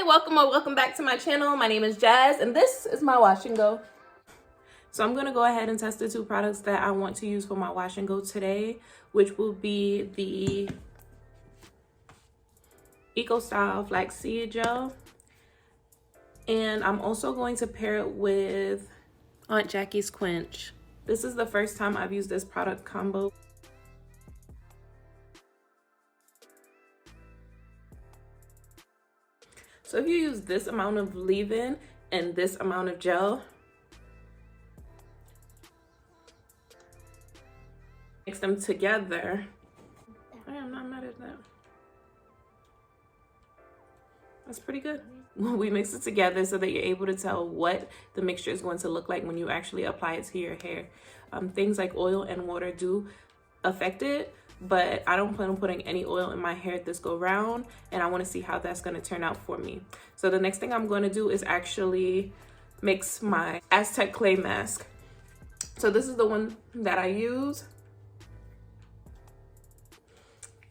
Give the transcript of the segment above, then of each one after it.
Hi, welcome or welcome back to my channel. My name is Jazz and this is my wash and go. So I'm going to go ahead and test the two products that I want to use for my wash and go today, which will be the Eco Style Flaxseed Gel. And I'm also going to pair it with Aunt Jackie's Quench. This is the first time I've used this product combo. So if you use this amount of leave-in and this amount of gel, mix them together. I am not mad at that. That's pretty good. We mix it together so that you're able to tell what the mixture is going to look like when you actually apply it to your hair. Things like oil and water do affect it, but I don't plan on putting any oil in my hair this go round, and I want to see how that's going to turn out for me. So the next thing I'm going to do is actually mix my Aztec clay mask. So this is the one that I use,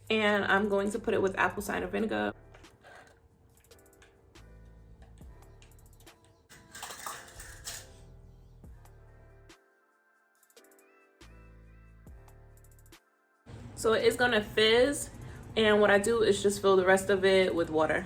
and I'm going to put it with apple cider vinegar. So it's gonna fizz, and what I do is just fill the rest of it with water.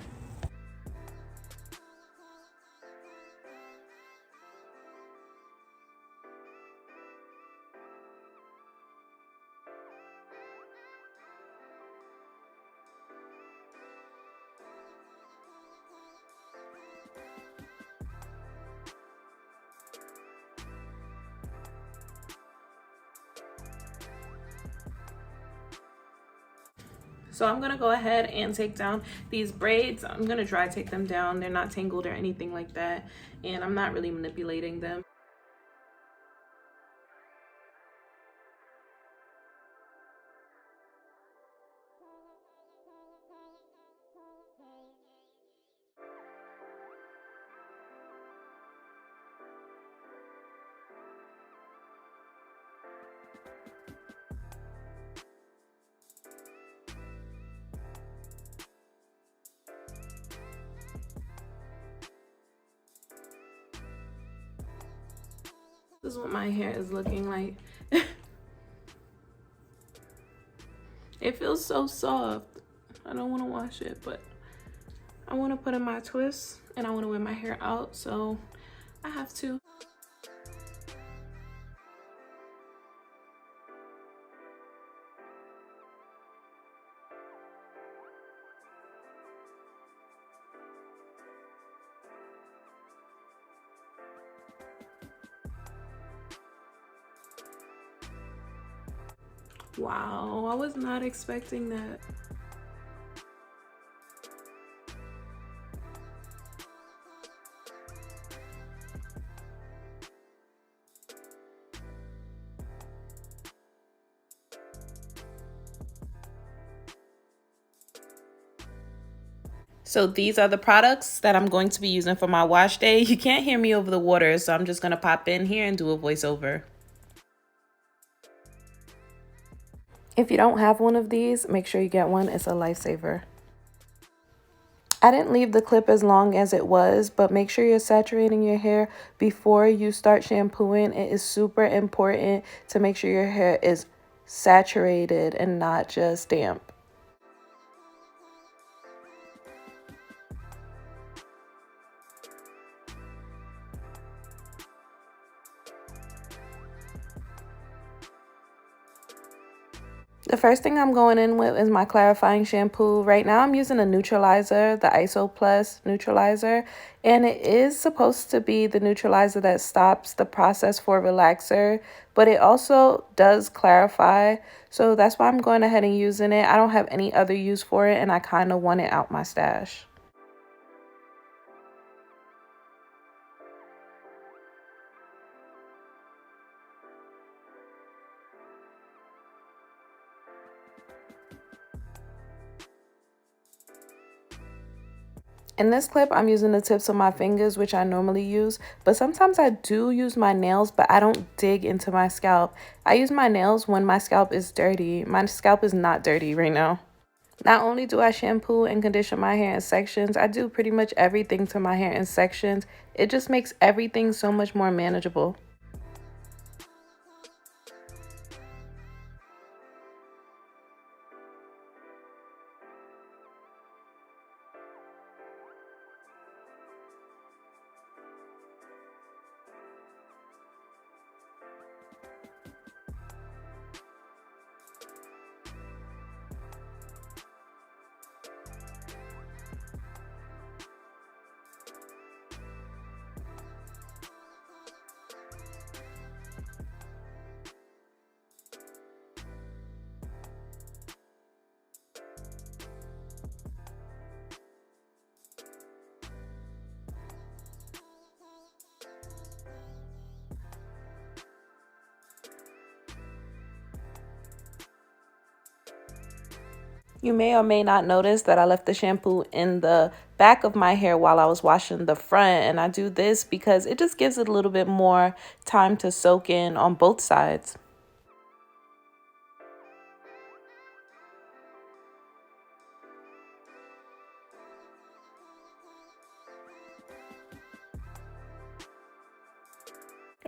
So I'm gonna go ahead and take down these braids. I'm gonna dry take them down. They're not tangled or anything like that, and I'm not really manipulating them. This is what my hair is looking like. It feels so soft. I don't want to wash it, but I want to put in my twists and I want to wear my hair out, so I have to. Wow, I was not expecting that. So these are the products that I'm going to be using for my wash day. You can't hear me over the water, so I'm just going to pop in here and do a voiceover. If you don't have one of these, make sure you get one. It's a lifesaver. I didn't leave the clip as long as it was, but make sure you're saturating your hair before you start shampooing. It is super important to make sure your hair is saturated and not just damp. The first thing I'm going in with is my clarifying shampoo. Right now I'm using a neutralizer, the ISO Plus neutralizer, and it is supposed to be the neutralizer that stops the process for relaxer, but it also does clarify, so that's why I'm going ahead and using it. I don't have any other use for it, and I kind of want it out my stash. In this clip, I'm using the tips of my fingers, which I normally use, but sometimes I do use my nails, but I don't dig into my scalp. I use my nails when my scalp is dirty. My scalp is not dirty right now. Not only do I shampoo and condition my hair in sections, I do pretty much everything to my hair in sections. It just makes everything so much more manageable. You may or may not notice that I left the shampoo in the back of my hair while I was washing the front, and I do this because it just gives it a little bit more time to soak in on both sides.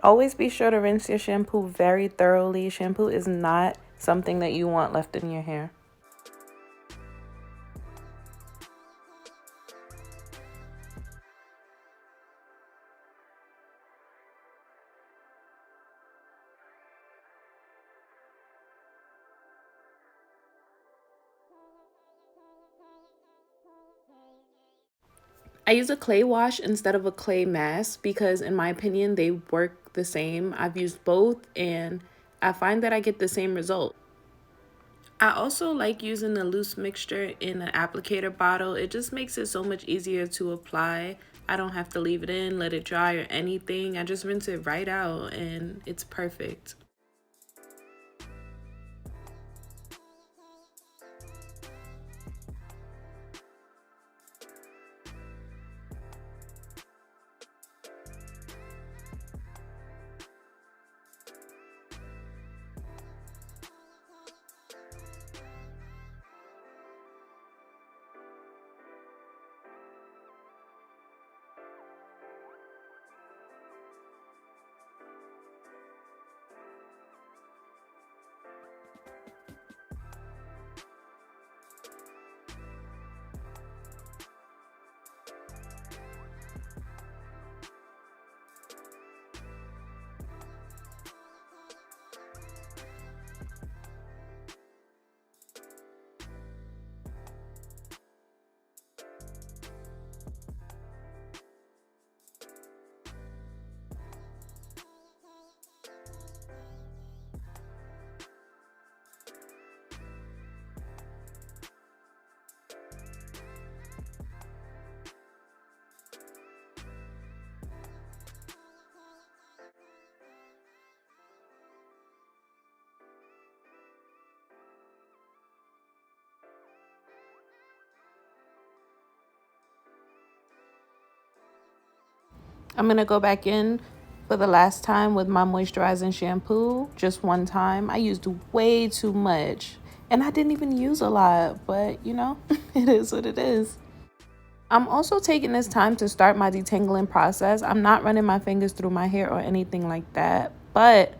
Always be sure to rinse your shampoo very thoroughly. Shampoo is not something that you want left in your hair. I use a clay wash instead of a clay mask because in my opinion they work the same. I've used both and I find that I get the same result. I also like using the loose mixture in an applicator bottle. It just makes it so much easier to apply. I don't have to leave it in, let it dry or anything. I just rinse it right out and it's perfect. I'm going to go back in for the last time with my moisturizing shampoo, just one time. I used way too much and I didn't even use a lot, but you know, it is what it is. I'm also taking this time to start my detangling process. I'm not running my fingers through my hair or anything like that, but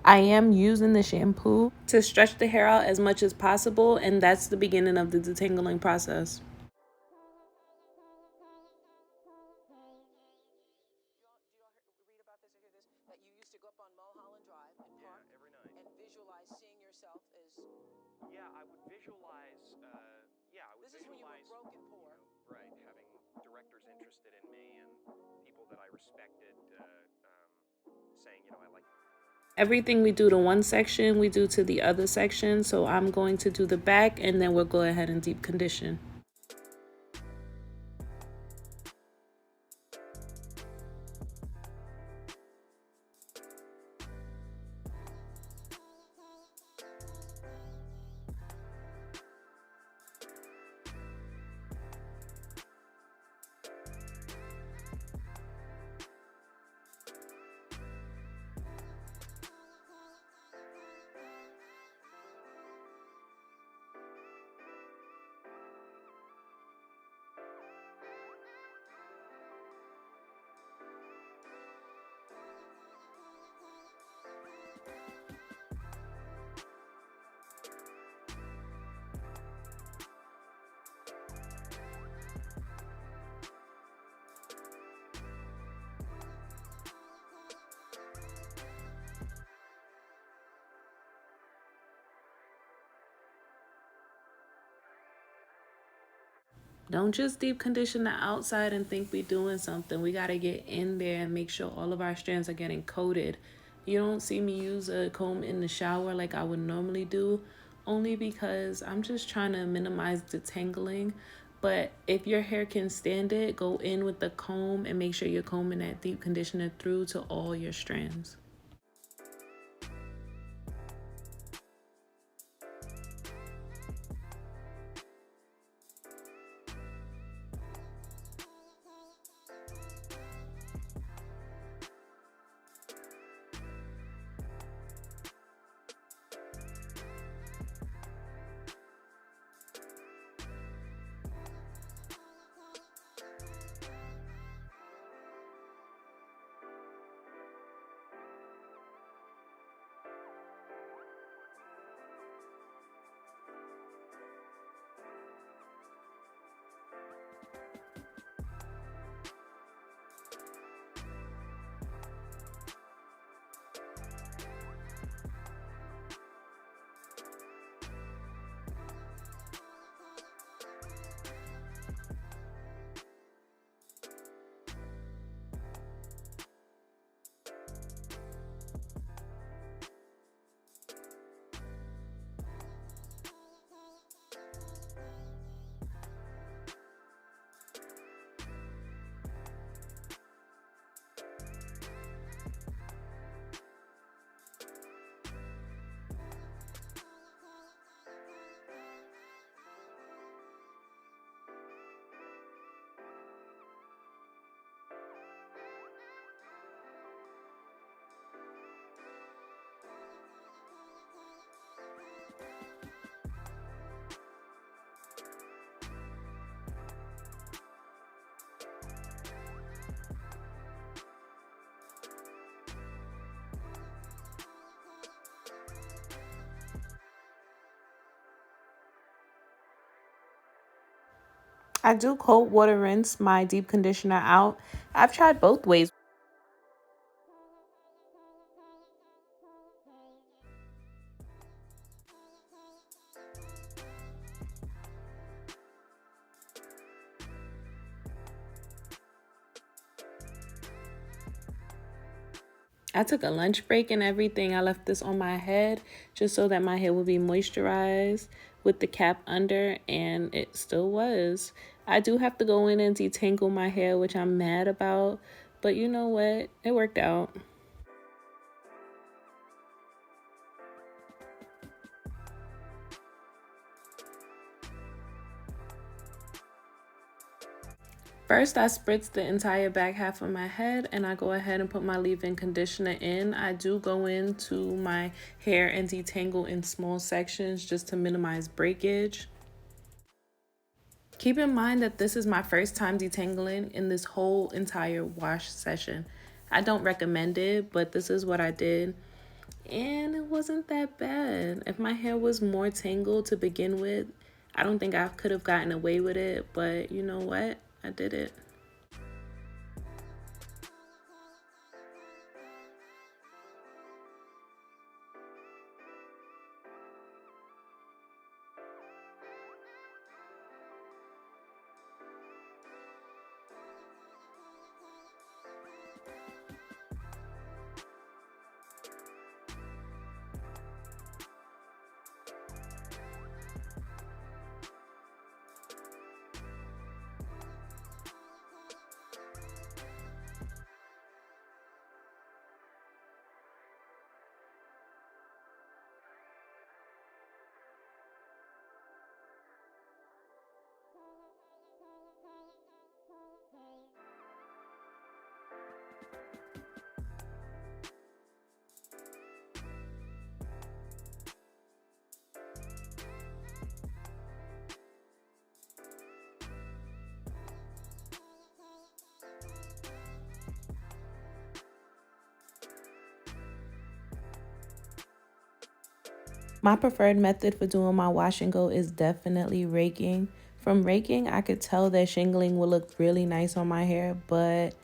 I am using the shampoo to stretch the hair out as much as possible, and that's the beginning of the detangling process. Everything we do to one section, we do to the other section. So I'm going to do the back and then we'll go ahead and deep condition. Don't just deep condition the outside and think we doing something. We got to get in there and make sure all of our strands are getting coated. You don't see me use a comb in the shower like I would normally do, only because I'm just trying to minimize detangling. But if your hair can stand it, go in with the comb and make sure you're combing that deep conditioner through to all your strands. I do cold water rinse my deep conditioner out. I've tried both ways. I took a lunch break and everything. I left this on my head just so that my hair would be moisturized with the cap under, and it still was. I do have to go in and detangle my hair, which I'm mad about, but you know what? It worked out. First, I spritz the entire back half of my head and I go ahead and put my leave-in conditioner in. I do go into my hair and detangle in small sections just to minimize breakage. Keep in mind that this is my first time detangling in this whole entire wash session. I don't recommend it, but this is what I did. And it wasn't that bad. If my hair was more tangled to begin with, I don't think I could have gotten away with it, but you know what? I did it. My preferred method for doing my wash and go is definitely raking. From raking, I could tell that shingling will look really nice on my hair, but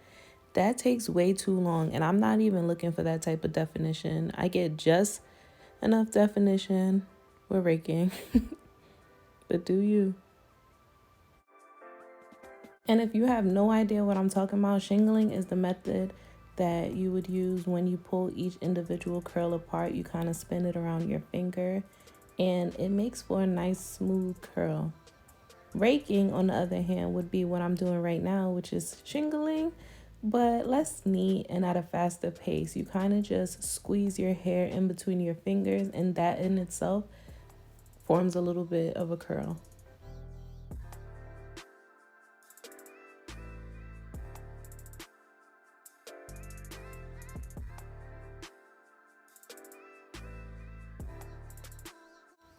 that takes way too long, and I'm not even looking for that type of definition. I get just enough definition with raking, but do you? And if you have no idea what I'm talking about, shingling is the method that you would use when you pull each individual curl apart. You kind of spin it around your finger and it makes for a nice smooth curl. Raking, on the other hand, would be what I'm doing right now, which is shingling, but less neat and at a faster pace. You kind of just squeeze your hair in between your fingers, and that in itself forms a little bit of a curl.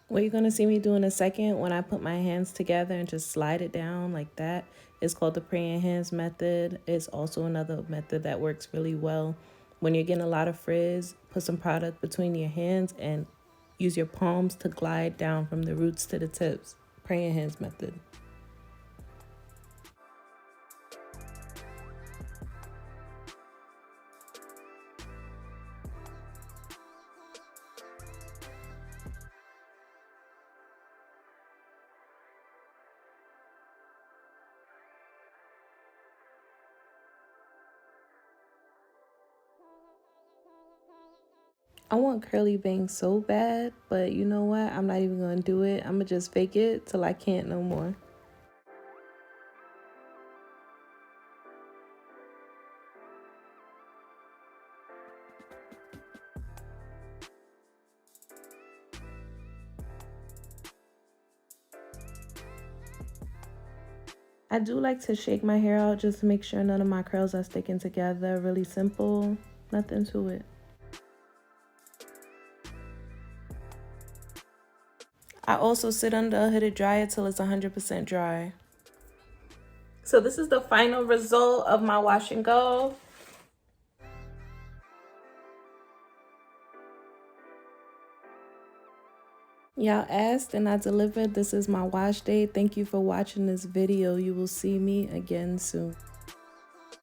What you're going to see me do in a second when I put my hands together and just slide it down like that is called the praying hands method. It's also another method that works really well. When you're getting a lot of frizz, put some product between your hands and use your palms to glide down from the roots to the tips. Praying hands method. I want curly bangs so bad, but you know what? I'm not even going to do it. I'm going to just fake it till I can't no more. I do like to shake my hair out just to make sure none of my curls are sticking together. Really simple, nothing to it. I also sit under a hooded dryer till it's 100% dry. So this is the final result of my wash and go. Y'all asked and I delivered. This is my wash day. Thank you for watching this video. You will see me again soon.